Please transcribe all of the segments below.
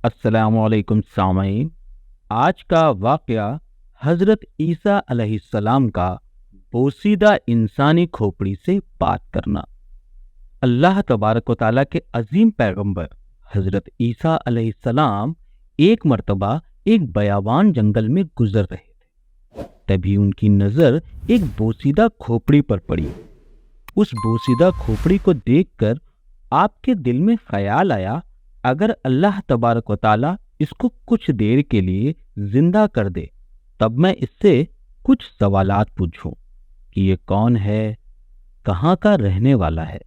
السلام علیکم سامعین۔ آج کا واقعہ حضرت عیسیٰ علیہ السلام کا بوسیدہ انسانی کھوپڑی سے بات کرنا۔ اللہ تبارک و تعالیٰ کے عظیم پیغمبر حضرت عیسیٰ علیہ السلام ایک مرتبہ ایک بیابان جنگل میں گزر رہے تھے۔ تبھی ان کی نظر ایک بوسیدہ کھوپڑی پر پڑی۔ اس بوسیدہ کھوپڑی کو دیکھ کر آپ کے دل میں خیال آیا، اگر اللہ تبارک و تعالیٰ اس کو کچھ دیر کے لیے زندہ کر دے تب میں اس سے کچھ سوالات پوچھوں کہ یہ کون ہے، کہاں کا رہنے والا ہے،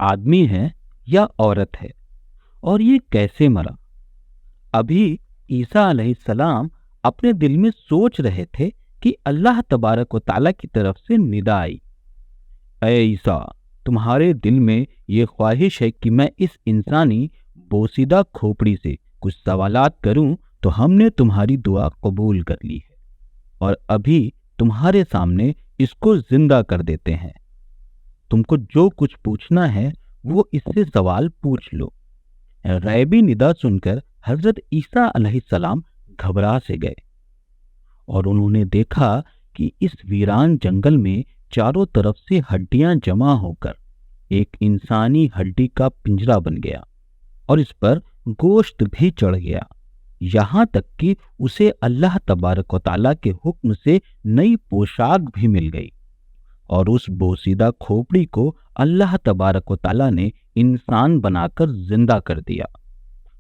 آدمی ہے یا عورت ہے، اور یہ کیسے مرا۔ ابھی عیسیٰ علیہ السلام اپنے دل میں سوچ رہے تھے کہ اللہ تبارک و تعالیٰ کی طرف سے ندا آئی، اے عیسیٰ، تمہارے دل میں یہ خواہش ہے کہ میں اس انسانی بوسیدہ کھوپڑی سے کچھ سوالات کروں تو ہم نے تمہاری دعا قبول کر لی ہے اور ابھی تمہارے سامنے اس کو زندہ کر دیتے ہیں۔ تم کو جو کچھ پوچھنا ہے وہ اس سے سوال پوچھ لو۔ غیبی ندا سن کر حضرت عیسیٰ علیہ السلام گھبرا سے گئے اور انہوں نے دیکھا کہ اس ویران جنگل میں چاروں طرف سے ہڈیاں جمع ہو کر ایک انسانی ہڈی کا پنجرا بن گیا اور اس پر گوشت بھی چڑھ گیا، یہاں تک کہ اسے اللہ تبارک و تعالیٰ کے حکم سے نئی پوشاک بھی مل گئی، اور اس بوسیدہ کھوپڑی کو اللہ تبارک و تعالیٰ نے انسان بنا کر زندہ کر دیا۔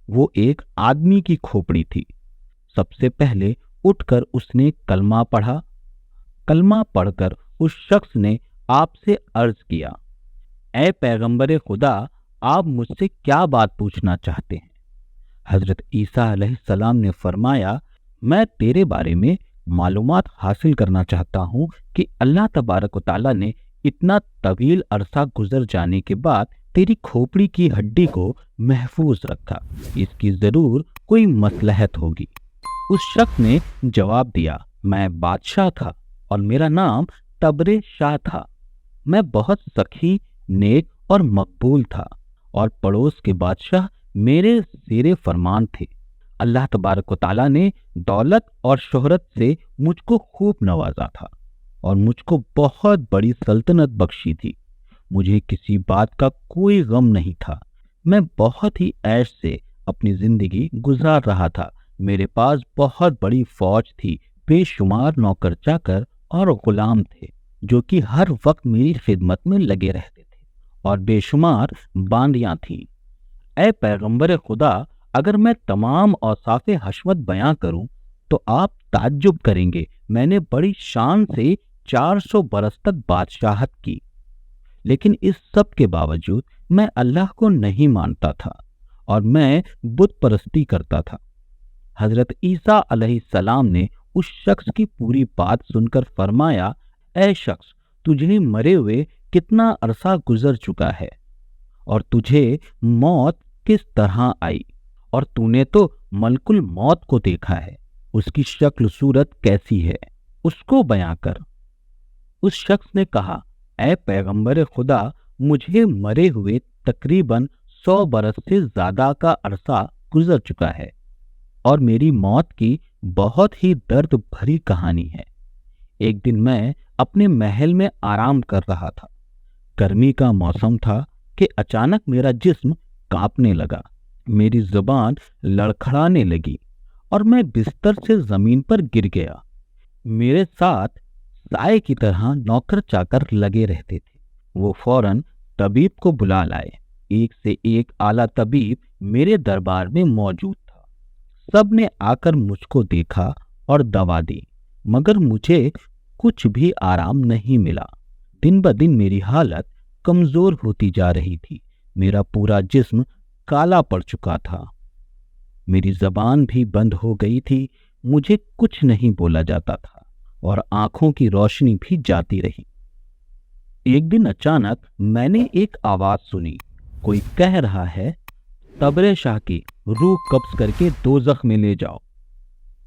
وہ ایک آدمی کی کھوپڑی تھی۔ سب سے پہلے اٹھ کر اس نے کلمہ پڑھا۔ کلمہ پڑھ کر اس شخص نے آپ سے عرض کیا، اے پیغمبر خدا، آپ مجھ سے کیا بات پوچھنا چاہتے ہیں؟ حضرت عیسیٰ علیہ السلام نے فرمایا، میں تیرے بارے میں معلومات حاصل کرنا چاہتا ہوں کہ اللہ تبارک و تعالیٰ نے اتنا طویل عرصہ گزر جانے کے بعد تیری کھوپڑی کی ہڈی کو محفوظ رکھا، اس کی ضرور کوئی مصلحت ہوگی۔ اس شخص نے جواب دیا، میں بادشاہ تھا اور میرا نام تبر شاہ تھا۔ میں بہت سخی، نیک اور مقبول تھا اور پڑوس کے بادشاہ میرے زیر فرمان تھے۔ اللہ تبارک و تعالیٰ نے دولت اور شہرت سے مجھ کو خوب نوازا تھا اور مجھ کو بہت بڑی سلطنت بخشی تھی۔ مجھے کسی بات کا کوئی غم نہیں تھا۔ میں بہت ہی عیش سے اپنی زندگی گزار رہا تھا۔ میرے پاس بہت بڑی فوج تھی، بے شمار نوکر چاکر اور غلام تھے جو کہ ہر وقت میری خدمت میں لگے رہتے تھے، اور بے شمار باندیاں تھیں۔ اے پیغمبر خدا، اگر میں تمام اوصاف حشمت بیان کروں تو آپ تعجب کریں گے۔ میں نے بڑی شان سے 400 برس تک بادشاہت کی، لیکن اس سب کے باوجود میں اللہ کو نہیں مانتا تھا اور میں بت پرستی کرتا تھا۔ حضرت عیسیٰ علیہ السلام نے اس شخص کی پوری بات سن کر فرمایا، اے شخص، تجھے مرے ہوئے کتنا عرصہ گزر چکا ہے اور تجھے موت کس طرح آئی، اور تو نے تو ملک الموت کو دیکھا ہے، اس کی شکل صورت کیسی ہے، اس کو بیان کر۔ اس شخص نے کہا، اے پیغمبر خدا، مجھے مرے ہوئے تقریباً 100 برس سے زیادہ کا عرصہ گزر چکا ہے اور میری موت کی بہت ہی درد بھری کہانی ہے۔ ایک دن میں اپنے محل میں آرام کر رہا تھا۔ گرمی کا موسم تھا کہ اچانک میرا جسم کانپنے لگا، میری زبان لڑکھڑانے لگی اور میں بستر سے زمین پر گر گیا۔ میرے ساتھ سائے کی طرح نوکر چاکر لگے رہتے تھے۔ وہ فوراً طبیب کو بلا لائے۔ ایک سے ایک اعلیٰ طبیب میرے دربار میں موجود تھا۔ سب نے آ کر مجھ کو دیکھا اور دوا دی، مگر مجھے کچھ بھی آرام نہیں ملا۔ دن بدن میری حالت کمزور ہوتی جا رہی تھی۔ میرا پورا جسم کالا پڑ چکا تھا، میری زبان بھی بند ہو گئی تھی، مجھے کچھ نہیں بولا جاتا تھا اور آنکھوں کی روشنی بھی جاتی رہی۔ ایک دن اچانک میں نے ایک آواز سنی، کوئی کہہ رہا ہے، تبر شاہ کی روح قبض کر کے دوزخ میں لے جاؤ۔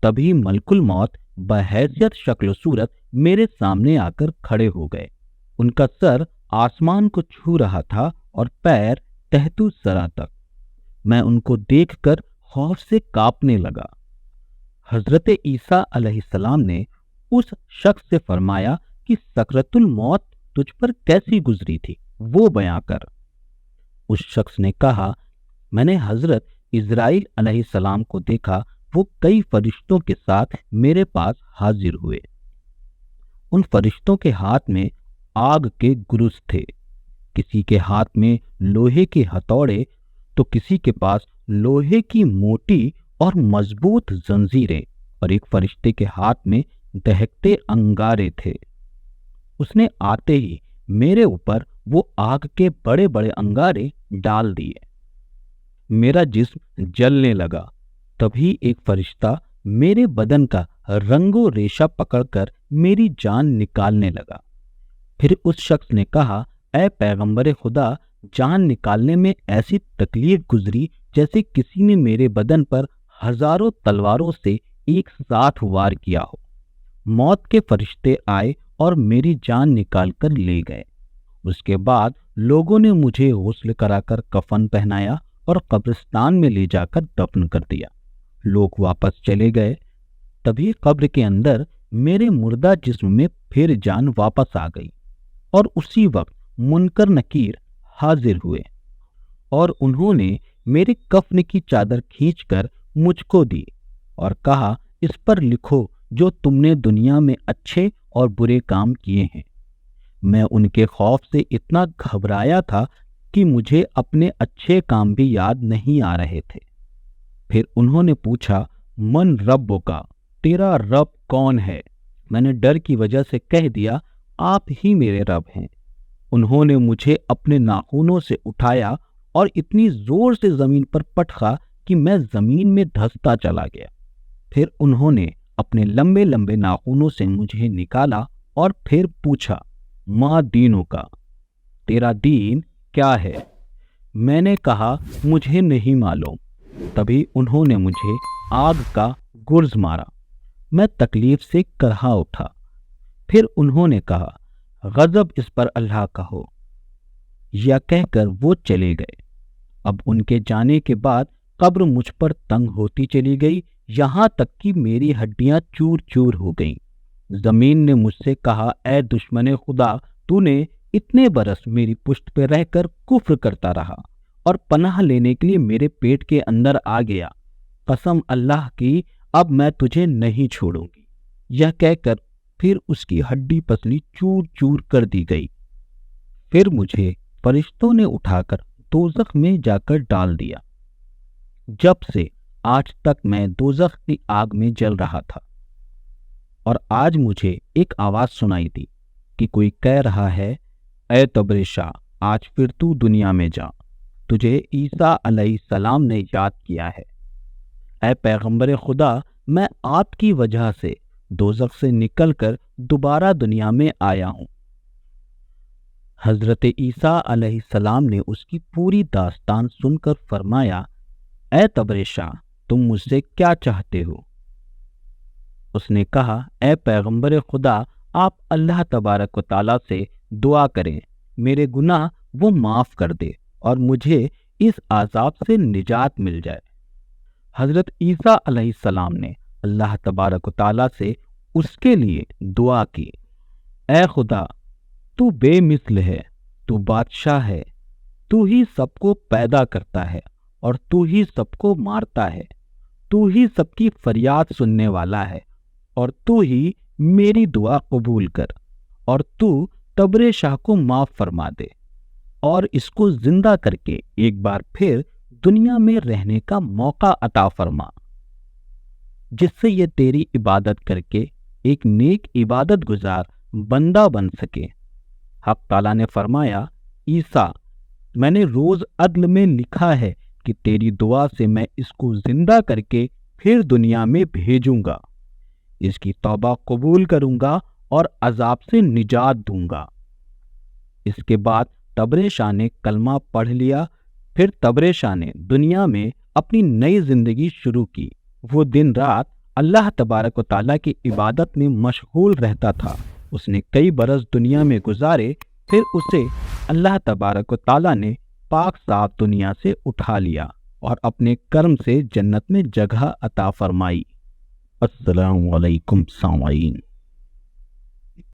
تبھی ملک الموت بحیثیت شکل و صورت میرے سامنے آ کر کھڑے ہو گئے۔ ان کا سر آسمان کو چھو رہا تھا اور پیر تحت سرا تک۔ میں ان کو دیکھ کر خوف سے کانپنے لگا۔ حضرت عیسیٰ علیہ السلام نے اس شخص سے فرمایا کہ سکرۃ الموت تجھ پر کیسی گزری تھی، وہ بیان کر۔ اس شخص نے کہا، میں نے حضرت اسرائیل علیہ السلام کو دیکھا، وہ کئی فرشتوں کے ساتھ میرے پاس حاضر ہوئے۔ ان فرشتوں کے ہاتھ میں آگ کے گرز تھے، کسی کے ہاتھ میں لوہے کے ہتھوڑے تو کسی کے پاس لوہے کی موٹی اور مضبوط زنجیریں، اور ایک فرشتے کے ہاتھ میں دہکتے انگارے تھے۔ اس نے آتے ہی میرے اوپر وہ آگ کے بڑے بڑے انگارے ڈال دیے، میرا جسم جلنے لگا۔ تبھی ایک فرشتہ میرے بدن کا رنگ و ریشہ پکڑ کر میری جان نکالنے لگا۔ پھر اس شخص نے کہا، اے پیغمبر خدا، جان نکالنے میں ایسی تکلیف گزری جیسے کسی نے میرے بدن پر ہزاروں تلواروں سے ایک ساتھ وار کیا ہو۔ موت کے فرشتے آئے اور میری جان نکال کر لے گئے۔ اس کے بعد لوگوں نے مجھے غسل کرا کر کفن پہنایا اور قبرستان میں لے جا کر دفن کر دیا۔ لوگ واپس چلے گئے۔ تبھی قبر کے اندر میرے مردہ جسم میں پھر جان واپس آ گئی، اور اسی وقت منکر نکیر حاضر ہوئے، اور انہوں نے میرے کفن کی چادر کھینچ کر مجھ کو دی اور کہا، اس پر لکھو جو تم نے دنیا میں اچھے اور برے کام کیے ہیں۔ میں ان کے خوف سے اتنا گھبرایا تھا کہ مجھے اپنے اچھے کام بھی یاد نہیں آ رہے تھے۔ پھر انہوں نے پوچھا، من ربو کا، تیرا رب کون ہے؟ میں نے ڈر کی وجہ سے کہہ دیا، آپ ہی میرے رب ہیں۔ انہوں نے مجھے اپنے ناخنوں سے اٹھایا اور اتنی زور سے زمین پر پٹخا کہ میں زمین میں دھستا چلا گیا۔ پھر انہوں نے اپنے لمبے لمبے ناخنوں سے مجھے نکالا اور پھر پوچھا، ما دینوں کا، تیرا دین کیا ہے؟ میں نے کہا، مجھے نہیں معلوم۔ تبھی انہوں نے مجھے آگ کا گرز مارا، میں تکلیف سے کرہا اٹھا۔ پھر انہوں نے کہا، غضب اس پر اللہ کا ہو، یا کہہ کر وہ چلے گئے۔ اب ان کے جانے کے بعد قبر مجھ پر تنگ ہوتی چلی گئی، یہاں تک کہ میری ہڈیاں چور چور ہو گئیں۔ زمین نے مجھ سے کہا، اے دشمن خدا، تو نے اتنے برس میری پشت پہ رہ کر کفر کرتا رہا اور پناہ لینے کے لیے میرے پیٹ کے اندر آ گیا۔ قسم اللہ کی، اب میں تجھے نہیں چھوڑوں گی۔ یہ کہہ کر پھر اس کی ہڈی پسلی چور چور کر دی گئی۔ پھر مجھے فرشتوں نے اٹھا کر دوزخ میں جا کر ڈال دیا۔ جب سے آج تک میں دوزخ کی آگ میں جل رہا تھا، اور آج مجھے ایک آواز سنائی دی کہ کوئی کہہ رہا ہے، اے تبریشا، آج پھر تو دنیا میں جا، تجھے عیسیٰ علیہ السلام نے یاد کیا ہے۔ اے پیغمبر خدا، میں آپ کی وجہ سے دوزخ سے نکل کر دوبارہ دنیا میں آیا ہوں۔ حضرت عیسیٰ علیہ السلام نے اس کی پوری داستان سن کر فرمایا، اے تبریشا، تم مجھ سے کیا چاہتے ہو؟ اس نے کہا، اے پیغمبر خدا، آپ اللہ تبارک و تعالیٰ سے دعا کریں، میرے گناہ وہ معاف کر دے اور مجھے اس عذاب سے نجات مل جائے۔ حضرت عیسیٰ علیہ السلام نے اللہ تبارک و تعالیٰ سے اس کے لیے دعا کی، اے خدا، تو بے مثل ہے، تو بادشاہ ہے، تو ہی سب کو پیدا کرتا ہے اور تو ہی سب کو مارتا ہے، تو ہی سب کی فریاد سننے والا ہے، اور تو ہی میری دعا قبول کر، اور تو تبر شاہ کو معاف فرما دے اور اس کو زندہ کر کے ایک بار پھر دنیا میں رہنے کا موقع عطا فرما، جس سے یہ تیری عبادت کر کے ایک نیک عبادت گزار بندہ بن سکے۔ حق تعالیٰ نے فرمایا، عیسیٰ، میں نے روز عدل میں لکھا ہے کہ تیری دعا سے میں اس کو زندہ کر کے پھر دنیا میں بھیجوں گا، اس کی توبہ قبول کروں گا اور عذاب سے نجات دوں گا۔ اس کے بعد تبر شاہ نے کلمہ پڑھ لیا۔ پھر تبر شاہ نے دنیا میں اپنی نئی زندگی شروع کی۔ وہ دن رات اللہ تبارک و تعالیٰ کی عبادت میں مشغول رہتا تھا۔ اس نے کئی برس دنیا میں گزارے، پھر اسے اللہ تبارک و تعالیٰ نے پاک صاف دنیا سے اٹھا لیا اور اپنے کرم سے جنت میں جگہ عطا فرمائی۔ السلام علیکم سامعین۔